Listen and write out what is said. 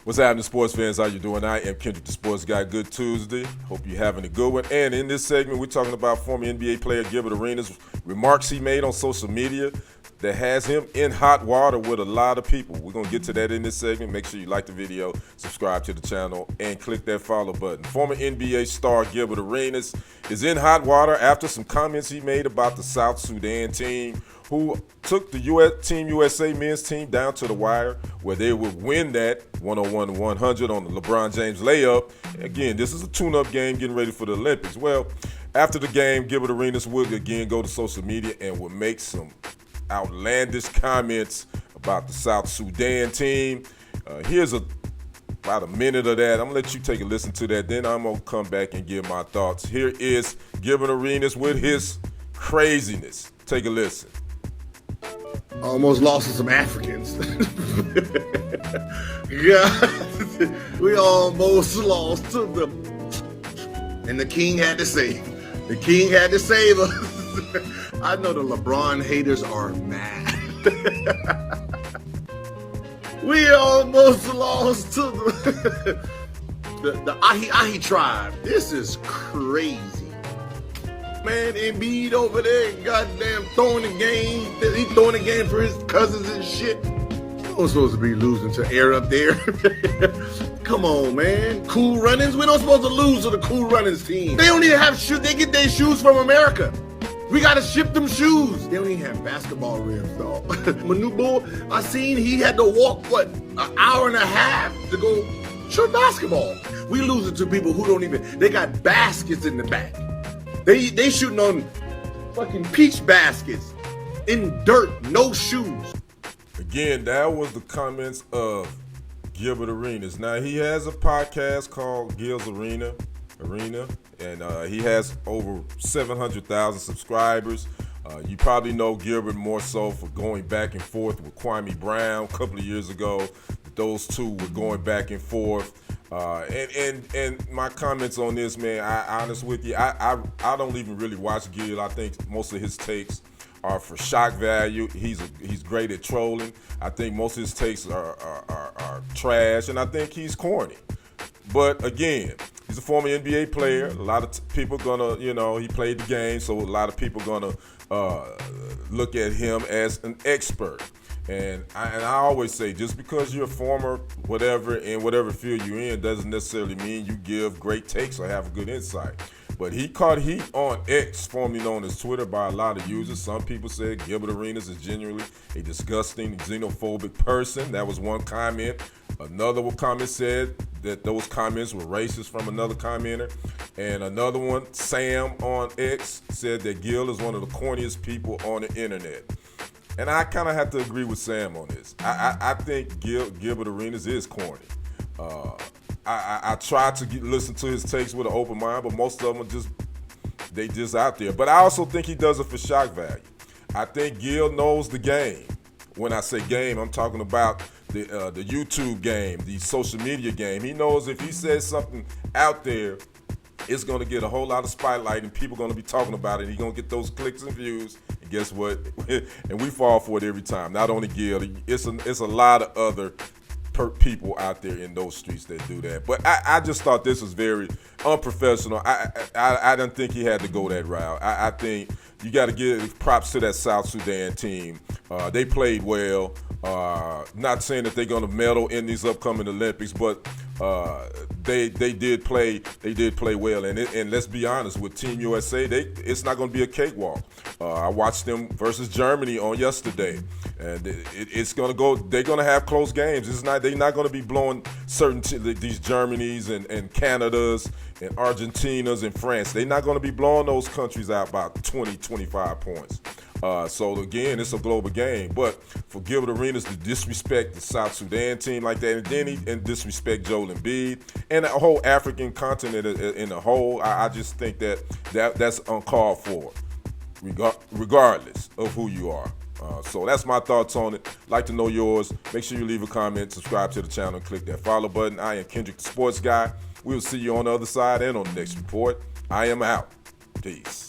What's happening, sports fans? How you doing? I am Kendrick, the Sports Guy. Good Tuesday. Hope you're having a good one. And in this segment, we're talking about former NBA player Gilbert Arenas' remarks he made on social media that has him in hot water with a lot of people. We're going to get to that in this segment. Make sure you like the video, subscribe to the channel, and click that follow button. Former NBA star Gilbert Arenas is in hot water after some comments he made about the South Sudan team, who took the Team USA men's team down to the wire where they would win that 101-100 on the LeBron James layup. Again, this is a tune-up game getting ready for the Olympics. Well, after the game, Gilbert Arenas would again go to social media and would make some outlandish comments about the South Sudan team. Here's about a minute of that. I'm going to let you take a listen to that. Then I'm going to come back and give my thoughts. Here is Gilbert Arenas with his craziness. Take a listen. Almost lost to some Africans. Yeah, we almost lost to them. And the king had to save. The king had to save us. I know the LeBron haters are mad. We almost lost to the Ahi tribe. This is crazy. Man, Embiid over there, goddamn throwing the game. He throwing the game for his cousins and shit. We're supposed to be losing to air up there. Come on, man. Cool Runnings. We're not supposed to lose to the Cool Runnings team. They don't even have shoes. They get their shoes from America. We gotta ship them shoes. They don't even have basketball rims, though. Manubo, I seen he had to walk, what, an hour and a half to go shoot basketball. We losing to people who don't even, they got baskets in the back. They shooting on fucking peach baskets in dirt, no shoes. Again, that was the comments of Gilbert Arenas. Now, he has a podcast called Gil's Arena, and he has over 700,000 subscribers. You probably know Gilbert more so for going back and forth with Kwame Brown a couple of years ago. Those two were going back and forth. And my comments on this, man, I honest with you, I don't even really watch Gil. I think most of his takes are for shock value. He's great at trolling. I think most of his takes are trash, and I think he's corny. But again, he's a former NBA player. A lot of people gonna, he played the game, so a lot of people gonna look at him as an expert. And I always say, just because you're a former whatever in whatever field you're in doesn't necessarily mean you give great takes or have a good insight. But he caught heat on X, formerly known as Twitter, by a lot of users. Some people said Gilbert Arenas is genuinely a disgusting, xenophobic person. That was one comment. Another comment said that those comments were racist from another commenter. And another one, Sam on X, said that Gil is one of the corniest people on the internet. And I kind of have to agree with Sam on this. I think Gilbert Arenas is corny. I try to listen to his takes with an open mind, but most of them are just out there. But I also think he does it for shock value. I think Gil knows the game. When I say game, I'm talking about the YouTube game, the social media game. He knows if he says something out there, it's going to get a whole lot of spotlight and people are going to be talking about it. He's going to get those clicks and views. And guess what? And we fall for it every time. Not only Gil, it's a lot of other people out there in those streets that do that. But I just thought this was very unprofessional. I didn't think he had to go that route. I think you got to give props to that South Sudan team. They played well. Not saying that they're going to medal in these upcoming Olympics, but they did play well. And let's be honest, with Team USA, it's not going to be a cakewalk. I watched them versus Germany on yesterday, and it's going to go. They're going to have close games. They're not going to be blowing these Germanys and Canadas and Argentinas and France. They're not going to be blowing those countries out by 20, 25 points. So again, it's a global game. But for Gilbert Arenas to disrespect the South Sudan team like that, and then disrespect Joel Embiid and the whole African continent in a whole, I just think that's uncalled for, regardless of who you are. So that's my thoughts on it. Like to know yours. Make sure you leave a comment, subscribe to the channel, and click that follow button. I am Kendrick, the Sports Guy. We'll see you on the other side and on the next report. I am out. Peace.